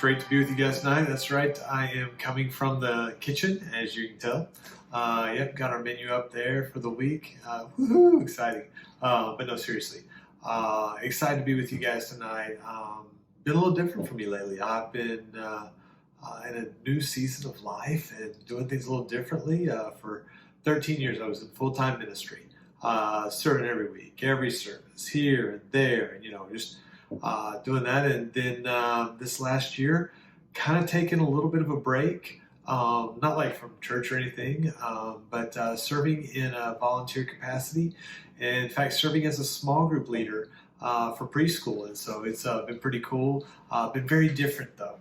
great to be with you guys tonight. That's right. I am coming from the kitchen, as you can tell. Yep, got our menu up there for the week. Woohoo, exciting. But no, seriously, excited to be with you guys tonight. Been a little different for me lately. I've been in a new season of life and doing things a little differently. For 13 years, I was in full-time ministry, serving every week, every service, here and there, and just doing that. And then this last year, kind of taking a little bit of a break, not like from church or anything, but serving in a volunteer capacity. And in fact, serving as a small group leader for preschool. And so it's been pretty cool. Been very different though,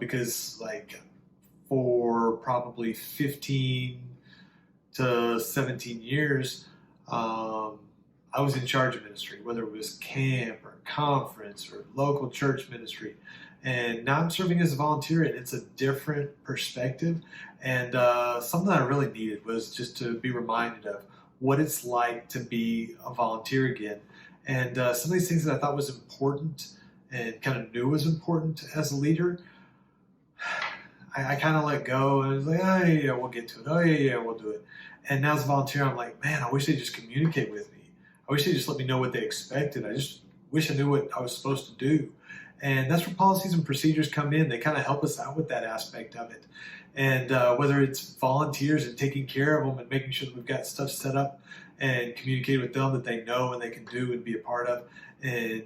because like for probably 15 to 17 years, I was in charge of ministry, whether it was camp or conference or local church ministry. And now I'm serving as a volunteer, and it's a different perspective. And something I really needed was just to be reminded of what it's like to be a volunteer again. And some of these things that I thought was important and kind of knew was important as a leader, I kind of let go, and I was like, oh, yeah, we'll get to it. Oh, yeah, we'll do it. And now as a volunteer, I'm like, man, I wish they'd just communicate with me. I wish they just let me know what they expected. I just wish I knew what I was supposed to do. And that's where policies and procedures come in. They kind of help us out with that aspect of it. And whether it's volunteers and taking care of them and making sure that we've got stuff set up and communicate with them that they know and they can do and be a part of and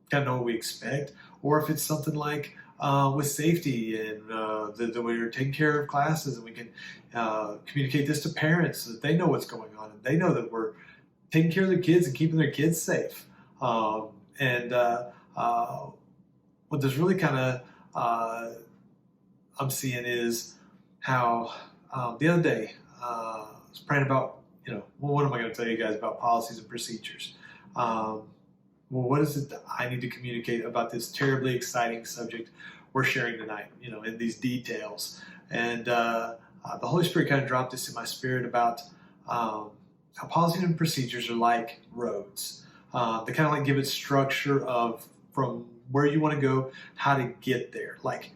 kind of know what we expect. Or if it's something like with safety and that we're taking care of classes and we can communicate this to parents so that they know what's going on and they know that we're taking care of their kids and keeping their kids safe. What there's really kind of I'm seeing is how the other day I was praying about, what am I going to tell you guys about policies and procedures? What is it that I need to communicate about this terribly exciting subject we're sharing tonight, in these details? And the Holy Spirit kind of dropped this in my spirit about how policies and procedures are like roads. They kind of like give it structure of from where you want to go, how to get there. Like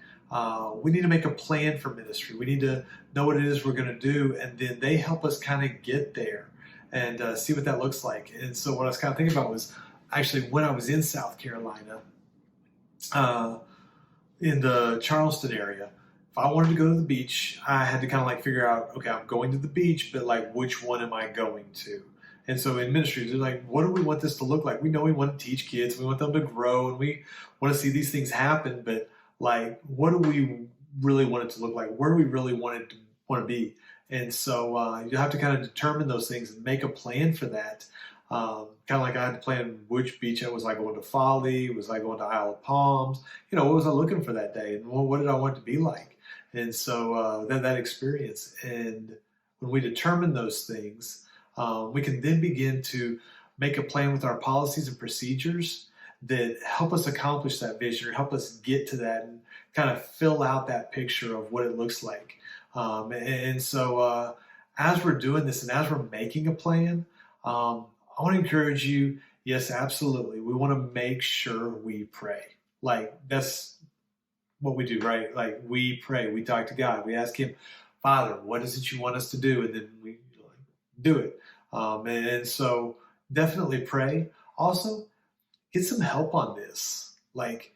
we need to make a plan for ministry. We need to know what it is we're going to do, and then they help us kind of get there and see what that looks like. And so what I was kind of thinking about was actually when I was in South Carolina, in the Charleston area, if I wanted to go to the beach, I had to kind of like figure out, okay, I'm going to the beach, but like which one am I going to? And so in ministry, they're like, what do we want this to look like? We know we want to teach kids, we want them to grow, and we want to see these things happen, but like, what do we really want it to look like? Where do we really want to be? And so you have to kind of determine those things and make a plan for that. Kind of like I had to plan which beach was I going to Folly, was I going to Isle of Palms? What was I looking for that day, and what did I want it to be like? And so that experience, and when we determine those things, we can then begin to make a plan with our policies and procedures that help us accomplish that vision or help us get to that and kind of fill out that picture of what it looks like. And so as we're doing this and as we're making a plan, I want to encourage you, yes, absolutely. We want to make sure we pray. Like that's what we do, right? Like we pray, we talk to God, we ask Him, Father, what is it you want us to do? And then we do it. And so definitely pray. Also, get some help on this. Like,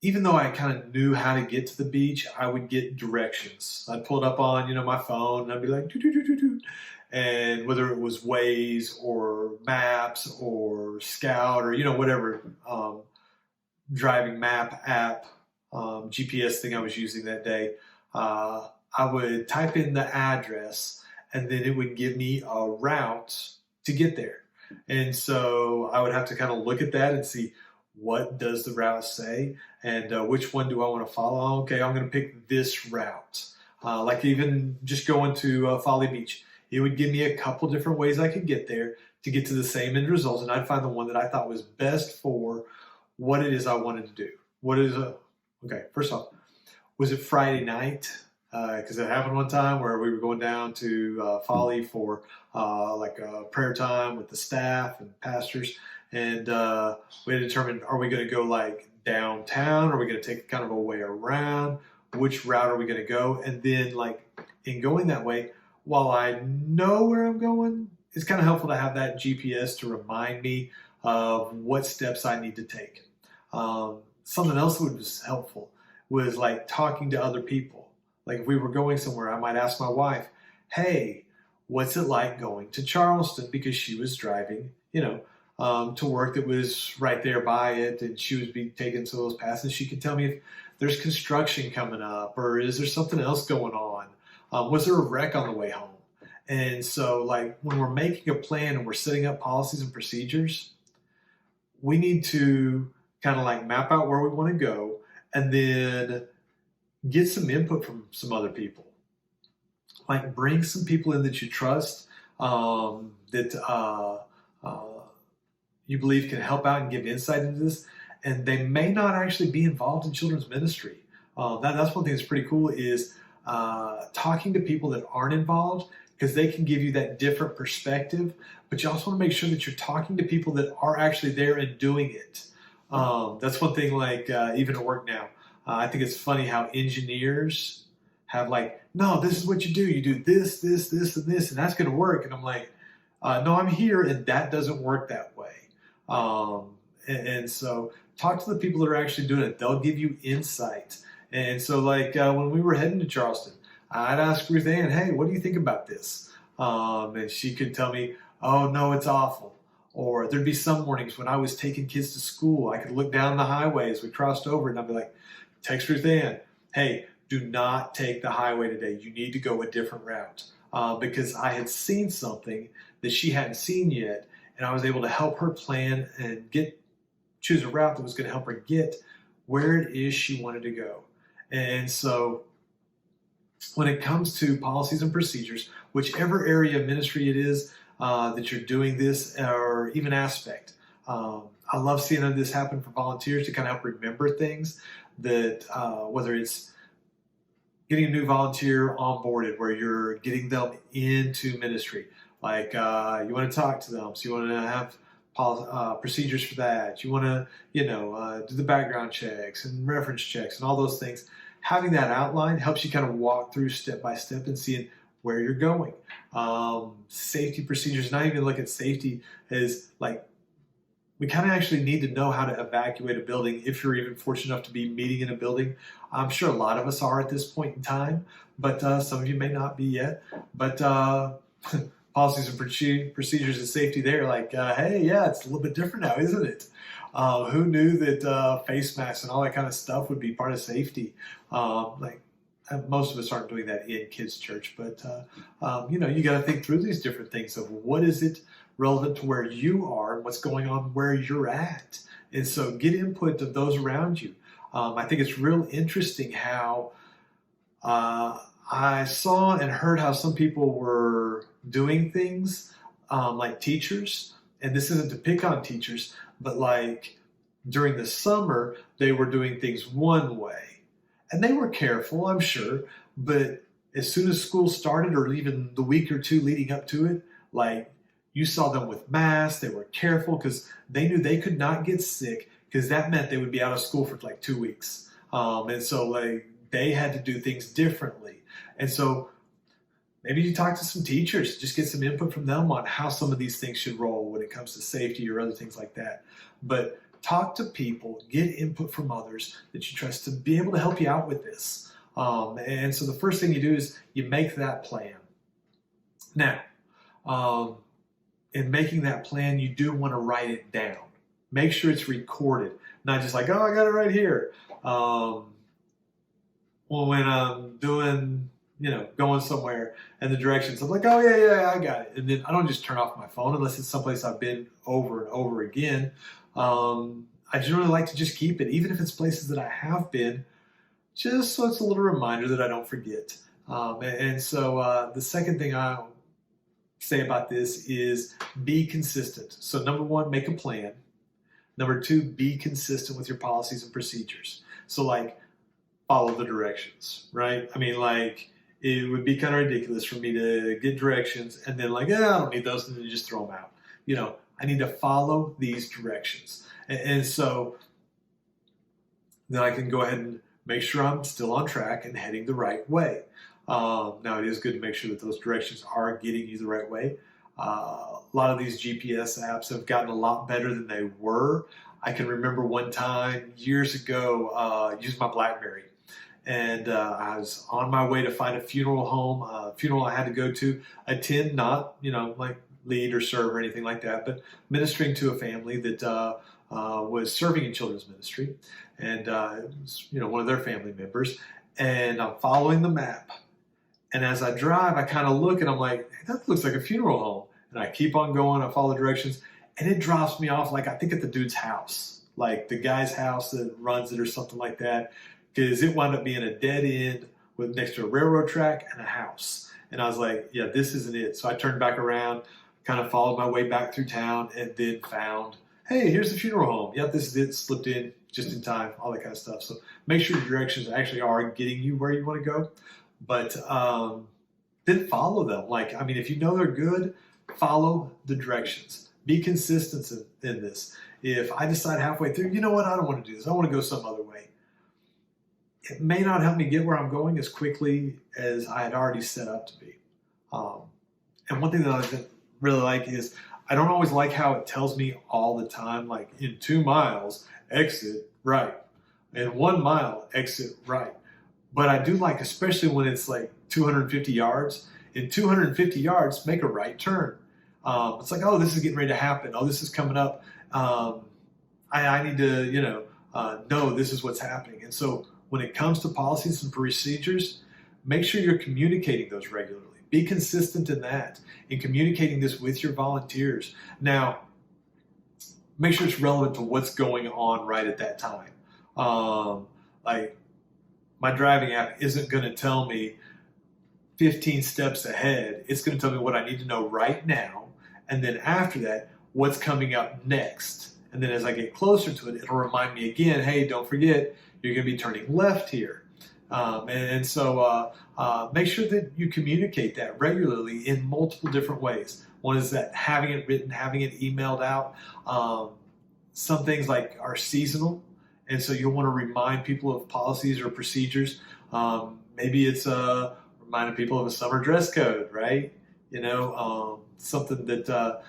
even though I kind of knew how to get to the beach, I would get directions. I'd pull it up on, my phone, and I'd be like, doo, doo, doo, doo, doo. And whether it was Waze or Maps or Scout or, whatever driving map app, GPS thing I was using that day, I would type in the address and then it would give me a route to get there. And so I would have to kind of look at that and see, what does the route say and which one do I want to follow? Okay, I'm going to pick this route. Like even just going to Folly Beach, it would give me a couple different ways I could get there to get to the same end results, and I'd find the one that I thought was best for what it is I wanted to do. Okay, first off, was it Friday night? Because it happened one time where we were going down to Folly for like a prayer time with the staff and pastors, and we had to determine, are we going to go like downtown? Are we going to take kind of a way around? Which route are we going to go? And then like in going that way, while I know where I'm going, it's kind of helpful to have that GPS to remind me of what steps I need to take. Something else that was helpful was like talking to other people. Like if we were going somewhere, I might ask my wife, hey, what's it like going to Charleston? Because she was driving, to work that was right there by it, and she would be taking some of those passes. She could tell me if there's construction coming up, or is there something else going on? Was there a wreck on the way home? And so like when we're making a plan and we're setting up policies and procedures, we need to kind of like map out where we want to go and then get some input from some other people. Like bring some people in that you trust, that you believe can help out and give insight into this. And they may not actually be involved in children's ministry. That's one thing that's pretty cool is talking to people that aren't involved, because they can give you that different perspective. But you also want to make sure that you're talking to people that are actually there and doing it. That's one thing, like even at work now. I think it's funny how engineers have like, no, this is what you do. You do this, this, this, and this, and that's going to work. And I'm like, no, I'm here, and that doesn't work that way. And so talk to the people that are actually doing it. They'll give you insight. And so like when we were heading to Charleston, I'd ask Ruth Ann, hey, what do you think about this? And she could tell me, oh, no, it's awful. Or there'd be some mornings when I was taking kids to school, I could look down the highway as we crossed over, and I'd be like, text Ruth Ann, hey, do not take the highway today. You need to go a different route. Because I had seen something that she hadn't seen yet, and I was able to help her plan and choose a route that was going to help her get where it is she wanted to go. And so when it comes to policies and procedures, whichever area of ministry it is that you're doing this, or even aspect, I love seeing this happen for volunteers to kind of help remember things that whether it's getting a new volunteer onboarded where you're getting them into ministry, like you want to talk to them, so you want to have procedures for that. You want to, do the background checks and reference checks and all those things. Having that outline helps you kind of walk through step by step and seeing where you're going. Safety procedures, not even look at safety as like, we kind of actually need to know how to evacuate a building if you're even fortunate enough to be meeting in a building. I'm sure a lot of us are at this point in time, but some of you may not be yet. But policies and procedures and safety there, like, hey, yeah, it's a little bit different now, isn't it? Who knew that face masks and all that kind of stuff would be part of safety? Most of us aren't doing that in kids' church, but you got to think through these different things of what is it relevant to where you are and what's going on where you're at. And so get input of those around you. I think it's real interesting how I saw and heard how some people were doing things like teachers, and this isn't to pick on teachers, but like during the summer, they were doing things one way. And they were careful, I'm sure, but as soon as school started, or even the week or two leading up to it, like you saw them with masks, they were careful because they knew they could not get sick, because that meant they would be out of school for like 2 weeks. And so like they had to do things differently. And so maybe you talk to some teachers, just get some input from them on how some of these things should roll when it comes to safety or other things like that. But talk to people, get input from others that you trust to be able to help you out with this. And so the first thing you do is you make that plan. Now, in making that plan, you do want to write it down. Make sure it's recorded, not just like, oh, I got it right here. Well, when I'm doing, going somewhere and the directions, I'm like, oh, yeah, I got it. And then I don't just turn off my phone unless it's someplace I've been over and over again. I generally like to just keep it, even if it's places that I have been, just so it's a little reminder that I don't forget. And so the second thing I'll say about this is be consistent. So number one, make a plan. Number two, be consistent with your policies and procedures. So like follow the directions, right? I mean, like it would be kind of ridiculous for me to get directions and then like, I don't need those, and then just throw them out. I need to follow these directions. And so then I can go ahead and make sure I'm still on track and heading the right way. Now, it is good to make sure that those directions are getting you the right way. A lot of these GPS apps have gotten a lot better than they were. I can remember one time years ago, using my BlackBerry, and I was on my way to find a funeral home, a funeral I had to go to attend, not like lead or serve or anything like that, but ministering to a family that was serving in children's ministry, and it was one of their family members. And I'm following the map, and as I drive, I kind of look and I'm like, hey, that looks like a funeral home. And I keep on going, I follow the directions, and it drops me off, like I think at the dude's house, like the guy's house that runs it or something like that, because it wound up being a dead end with next to a railroad track and a house. And I was like, yeah, this isn't it. So I turned back around, kind of followed my way back through town, and then found, hey, here's the funeral home. Yep, this is it, slipped in just in time, all that kind of stuff. So make sure your directions actually are getting you where you want to go, but then follow them. Like, I mean, if you know they're good, follow the directions. Be consistent in this. If I decide halfway through, you know what, I don't want to do this, I want to go some other way, it may not help me get where I'm going as quickly as I had already set up to be. And one thing that I really like is, I don't always like how it tells me all the time, like in 2 miles, exit right. In 1 mile, exit right. But I do like, especially when it's like 250 yards, in 250 yards, make a right turn. It's like, oh, this is getting ready to happen. Oh, this is coming up. I need to, know this is what's happening. And so when it comes to policies and procedures, make sure you're communicating those regularly. Be consistent in that, in communicating this with your volunteers. Now, make sure it's relevant to what's going on right at that time. Like, my driving app isn't going to tell me 15 steps ahead. It's going to tell me what I need to know right now. And then after that, what's coming up next. And then as I get closer to it, it'll remind me again, hey, don't forget, you're going to be turning left here. So make sure that you communicate that regularly in multiple different ways. One is that having it written, having it emailed out. Some things like are seasonal, and so you'll want to remind people of policies or procedures. Maybe it's reminding people of a summer dress code, right? Something that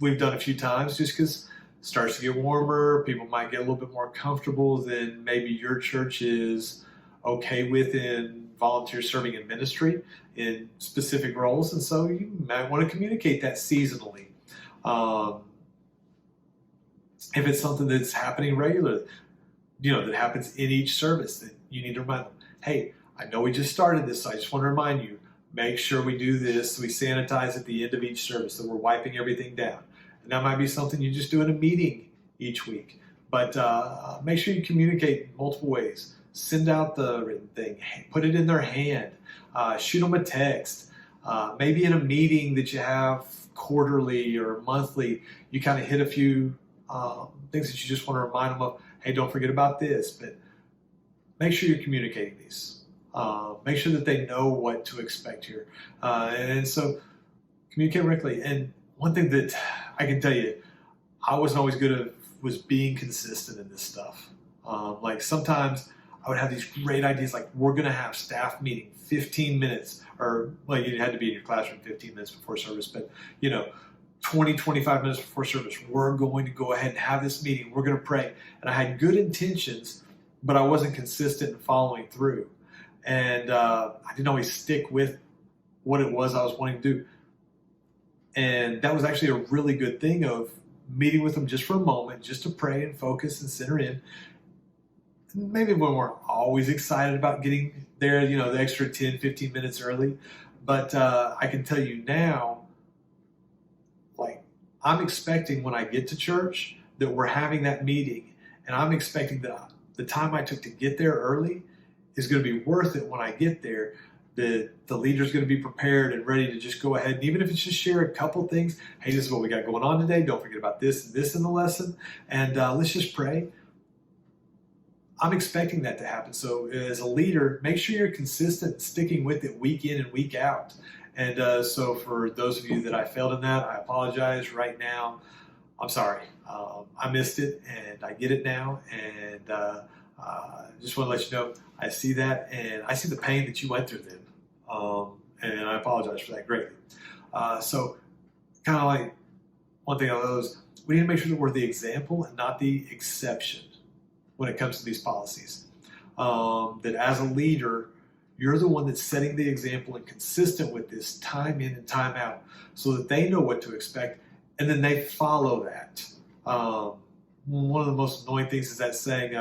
we've done a few times, just because it starts to get warmer, people might get a little bit more comfortable than maybe your church is okay with in volunteer serving in ministry in specific roles. And so you might want to communicate that seasonally. If it's something that's happening regularly, that happens in each service, then you need to remind them, hey, I know we just started this, so I just want to remind you, make sure we do this, we sanitize at the end of each service, that we're wiping everything down. And that might be something you just do in a meeting each week. But make sure you communicate in multiple ways. Send out the written thing, put it in their hand, shoot them a text. Maybe in a meeting that you have quarterly or monthly, you kind of hit a few things that you just want to remind them of. Hey, don't forget about this. But make sure you're communicating these. Make sure that they know what to expect here. And so communicate correctly. And one thing that I can tell you, I wasn't always good at was being consistent in this stuff. Like sometimes I would have these great ideas, like we're going to have staff meeting 15 minutes, or well, you had to be in your classroom 15 minutes before service, but 20, 25 minutes before service, we're going to go ahead and have this meeting. We're going to pray. And I had good intentions, but I wasn't consistent in following through. And I didn't always stick with what it was I was wanting to do. And that was actually a really good thing of meeting with them just for a moment, just to pray and focus and center in. Maybe we weren't always excited about getting there, the extra 10, 15 minutes early. But I can tell you now, like, I'm expecting when I get to church that we're having that meeting. And I'm expecting that the time I took to get there early is going to be worth it when I get there. The leader's going to be prepared and ready to just go ahead. And even if it's just share a couple things, hey, this is what we got going on today. Don't forget about this and this in the lesson. And let's just pray. I'm expecting that to happen. So as a leader, make sure you're consistent, sticking with it week in and week out. And so for those of you that I failed in that, I apologize right now. I'm sorry. I missed it, and I get it now. And just want to let you know, I see that, and I see the pain that you went through then. And I apologize for that greatly. So, kind of like one thing I know is we need to make sure that we're the example and not the exception when it comes to these policies. That as a leader, you're the one that's setting the example and consistent with this time in and time out so that they know what to expect and then they follow that. One of the most annoying things is that saying,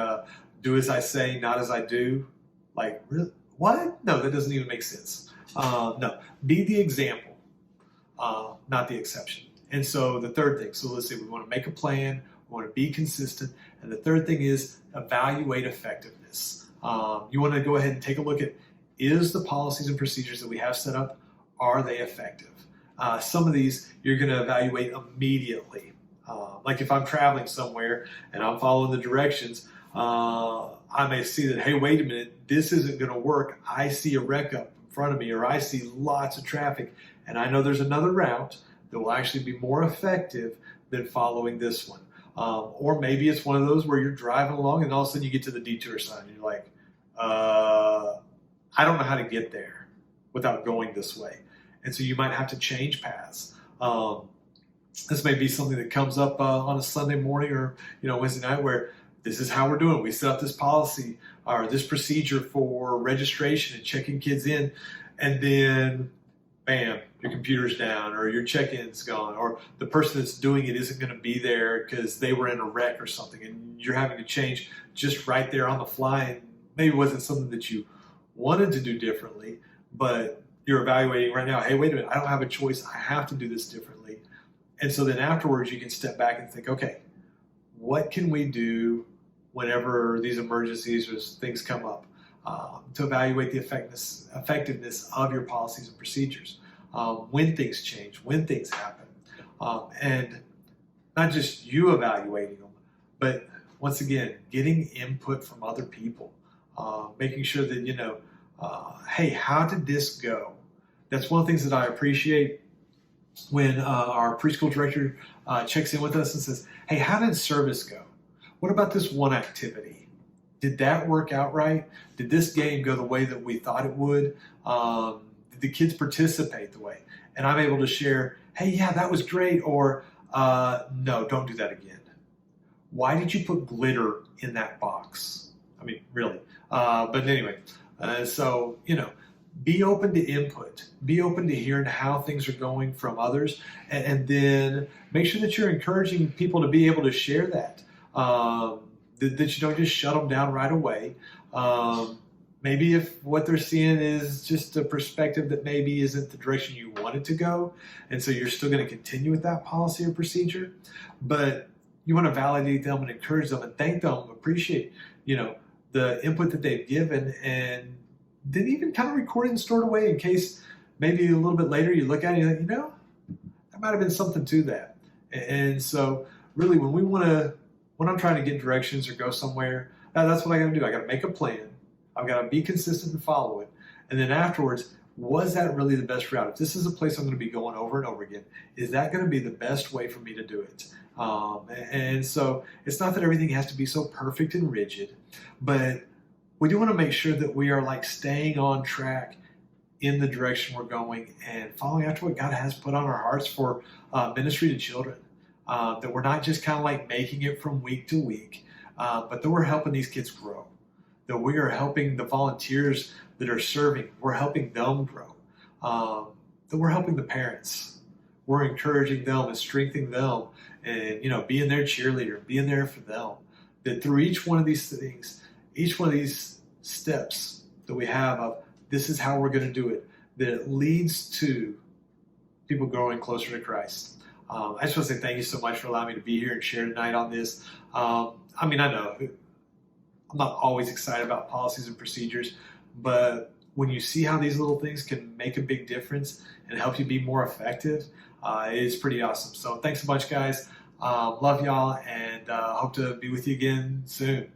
do as I say, not as I do. Like, really? What? No, that doesn't even make sense. No, be the example, not the exception. And so the third thing, so let's see, we want to make a plan, we want to be consistent, and the third thing is evaluate effectiveness. You want to go ahead and take a look at, is the policies and procedures that we have set up, are they effective? Some of these you're going to evaluate immediately. Like if I'm traveling somewhere and I'm following the directions, I may see that, hey, wait a minute, this isn't going to work. I see a wreck up in front of me, or I see lots of traffic, and I know there's another route that will actually be more effective than following this one. Or maybe it's one of those where you're driving along and all of a sudden you get to the detour sign and you're like, I don't know how to get there without going this way. And so you might have to change paths. This may be something that comes up on a Sunday morning or Wednesday night, where this is how we're doing. We set up this policy or this procedure for registration and checking kids in, and then bam, your computer's down, or your check-in's gone, or the person that's doing it isn't going to be there because they were in a wreck or something, and you're having to change just right there on the fly. And maybe it wasn't something that you wanted to do differently, but you're evaluating right now, hey, wait a minute, I don't have a choice. I have to do this differently. And so then afterwards, you can step back and think, okay, what can we do whenever these emergencies or things come up to evaluate the effectiveness of your policies and procedures, when things change, when things happen, and not just you evaluating them, but once again, getting input from other people, making sure that, hey, how did this go? That's one of the things that I appreciate when our preschool director checks in with us and says, hey, how did service go? What about this one activity? Did that work out right? Did this game go the way that we thought it would? Did the kids participate the way? And I'm able to share, hey, yeah, that was great, or no, don't do that again. Why did you put glitter in that box? I mean, really. But anyway, so, be open to input. Be open to hearing how things are going from others, and then make sure that you're encouraging people to be able to share that. That you don't just shut them down right away. Maybe if what they're seeing is just a perspective that maybe isn't the direction you want it to go, and so you're still going to continue with that policy or procedure, but you want to validate them and encourage them and thank them, appreciate, the input that they've given, and then even kind of record it and store it away in case maybe a little bit later you look at it and you're like, there might have been something to that. And so really when I'm trying to get directions or go somewhere, that's what I got to do. I got to make a plan. I've got to be consistent and follow it. And then afterwards, was that really the best route? If this is a place I'm going to be going over and over again, is that going to be the best way for me to do it? And so it's not that everything has to be so perfect and rigid, but we do want to make sure that we are staying on track in the direction we're going and following after what God has put on our hearts for ministry to children. That we're not just kind of making it from week to week, but that we're helping these kids grow. That we are helping the volunteers that are serving, we're helping them grow. That we're helping the parents. We're encouraging them and strengthening them and, being their cheerleader, being there for them. That through each one of these things, each one of these steps that we have of this is how we're going to do it, that it leads to people growing closer to Christ. I just want to say thank you so much for allowing me to be here and share tonight on this. I know I'm not always excited about policies and procedures, but when you see how these little things can make a big difference and help you be more effective, it's pretty awesome. So thanks a bunch, guys. Love y'all, and hope to be with you again soon.